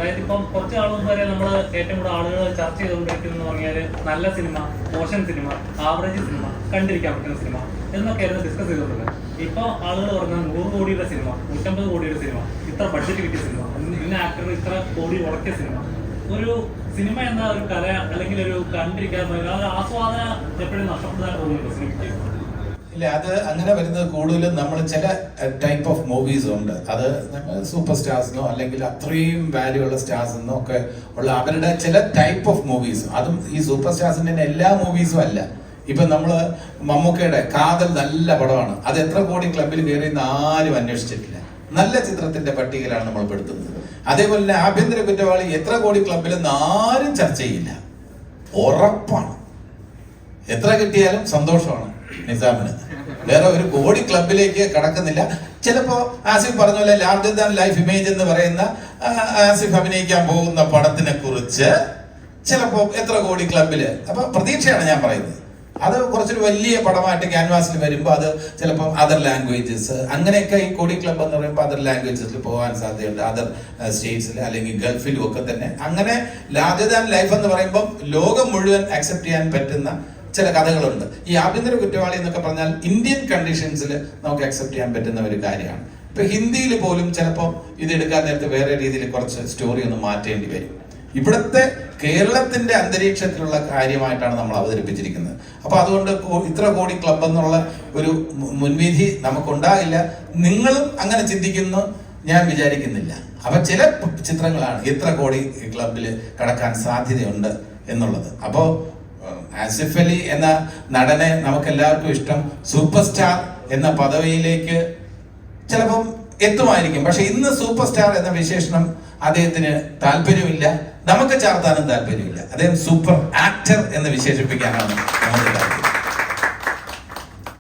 അതായത് ഇപ്പം കുറച്ച് നാൾ മുമ്പ് വരെ നമ്മൾ ഏറ്റവും കൂടുതൽ ആളുകൾ ചർച്ച ചെയ്തുകൊണ്ടിരിക്കുന്നു പറഞ്ഞാൽ നല്ല സിനിമ, മോശം സിനിമ, ആവറേജ് സിനിമ, കണ്ടിരിക്കാൻ പറ്റുന്ന സിനിമ എന്നൊക്കെയായിരുന്നു ഡിസ്കസ് ചെയ്തുകൊണ്ടിരുന്നത്. ഇപ്പോൾ ആളുകൾ പറഞ്ഞാൽ 100 കോടിയുടെ സിനിമ, 150 കോടിയുടെ സിനിമ, ഇത്ര ബഡ്ജറ്റ് കിട്ടിയ സിനിമ, ഇന്ന ആക്ടർ ഇത്ര കോടി ഉടക്കിയ സിനിമ. ഒരു സിനിമ എന്ന ഒരു കല അല്ലെങ്കിൽ ഒരു കണ്ടിരിക്കാൻ ഒരു ആസ്വാദന എപ്പോഴും നഷ്ടപ്പെടാൻ തോന്നുന്നുണ്ടോ സിനിമയ്ക്ക്? ഇല്ല, അത് അങ്ങനെ വരുന്നത് കൂടുതലും നമ്മൾ ചില ടൈപ്പ് ഓഫ് മൂവീസ് ഉണ്ട്. അത് സൂപ്പർ സ്റ്റാർസിനോ അല്ലെങ്കിൽ അത്രയും വാല്യൂ ഉള്ള സ്റ്റാർസിനോ ഒക്കെ ഉള്ള അവരുടെ ചില ടൈപ്പ് ഓഫ് മൂവീസ്. അതും ഈ സൂപ്പർ സ്റ്റാർസിന്റെ എല്ലാ മൂവീസും അല്ല. ഇപ്പൊ നമ്മള് മമ്മൂക്കയുടെ കാതൽ നല്ല പടമാണ്, അത് എത്ര കോടി ക്ലബിൽ കയറിയെന്ന് ആരും അന്വേഷിച്ചിട്ടില്ല. നല്ല ചിത്രത്തിന്റെ പട്ടികയിലാണ് നമ്മൾ പെടുത്തുന്നത്. അതേപോലെ തന്നെ ആഭ്യന്തര കുറ്റവാളി എത്ര കോടി ക്ലബിലെന്ന് ആരും ചർച്ച ചെയ്യില്ല. ഉറപ്പാണ്, എത്ര കിട്ടിയാലും സന്തോഷമാണ് നിസാമിന്. വേറെ ഒരു കോടി ക്ലബിലേക്ക് കടക്കുന്നില്ല. ചിലപ്പോ ആസിഫ് പറഞ്ഞ പോലെ ലാർജർ ദാൻ ലൈഫ് ഇമേജ് എന്ന് പറയുന്ന ആസിഫ് അഭിനയിക്കാൻ പോകുന്ന പടത്തിനെ കുറിച്ച് ചിലപ്പോ എത്ര കോടി ക്ലബില്, അപ്പൊ പ്രതീക്ഷയാണ് ഞാൻ പറയുന്നത്. അത് കുറച്ചൊരു വലിയ പടമായിട്ട് ക്യാൻവാസിൽ വരുമ്പോൾ അത് ചിലപ്പോൾ അതർ ലാംഗ്വേജസ് അങ്ങനെയൊക്കെ ഈ കോടി ക്ലബ് എന്ന് പറയുമ്പോൾ അതർ ലാംഗ്വേജസിൽ പോകാൻ സാധ്യതയുണ്ട്, അതർ സ്റ്റേറ്റ്സിൽ അല്ലെങ്കിൽ ഗൾഫിലും ഒക്കെ തന്നെ. അങ്ങനെ ലാർജർ ദാൻ ലൈഫ് എന്ന് പറയുമ്പോൾ ലോകം മുഴുവൻ അക്സെപ്റ്റ് ചെയ്യാൻ പറ്റുന്ന ചില കഥകളുണ്ട്. ഈ ആഭ്യന്തര കുറ്റവാളി എന്നൊക്കെ പറഞ്ഞാൽ ഇന്ത്യൻ കണ്ടീഷൻസിൽ നമുക്ക് അക്സെപ്റ്റ് ചെയ്യാൻ പറ്റുന്ന ഒരു കാര്യമാണ്. ഇപ്പൊ ഹിന്ദിയിൽ പോലും ചിലപ്പോൾ ഇത് എടുക്കാൻ നേരത്തെ വേറെ രീതിയിൽ കുറച്ച് സ്റ്റോറി ഒന്ന് മാറ്റേണ്ടി വരും. ഇവിടുത്തെ കേരളത്തിന്റെ അന്തരീക്ഷത്തിലുള്ള കാര്യമായിട്ടാണ് നമ്മൾ അവതരിപ്പിച്ചിരിക്കുന്നത്. അപ്പൊ അതുകൊണ്ട് ഇത്ര കോടി ക്ലബ് എന്നുള്ള ഒരു മുൻവിധി നമുക്കുണ്ടാകില്ല. നിങ്ങളും അങ്ങനെ ചിന്തിക്കുന്നു ഞാൻ വിചാരിക്കുന്നില്ല. അപ്പൊ ചില ചിത്രങ്ങളാണ് ഇത്ര കോടി ക്ലബിൽ കടക്കാൻ സാധ്യതയുണ്ട് എന്നുള്ളത്. അപ്പോ ആസിഫ് അലി എന്ന നടനെ നമുക്ക് എല്ലാവർക്കും ഇഷ്ടം, സൂപ്പർ സ്റ്റാർ എന്ന പദവിയിലേക്ക് ചിലപ്പം എത്തുമായിരിക്കും. പക്ഷെ ഇന്ന് സൂപ്പർ സ്റ്റാർ എന്ന വിശേഷണം അദ്ദേഹത്തിന് താല്പര്യമില്ല, നമുക്ക് ചാർത്താനും താല്പര്യമില്ല. അദ്ദേഹം സൂപ്പർ ആക്ടർ എന്ന് വിശേഷിപ്പിക്കാനാണ് നമുക്ക് താല്പര്യം.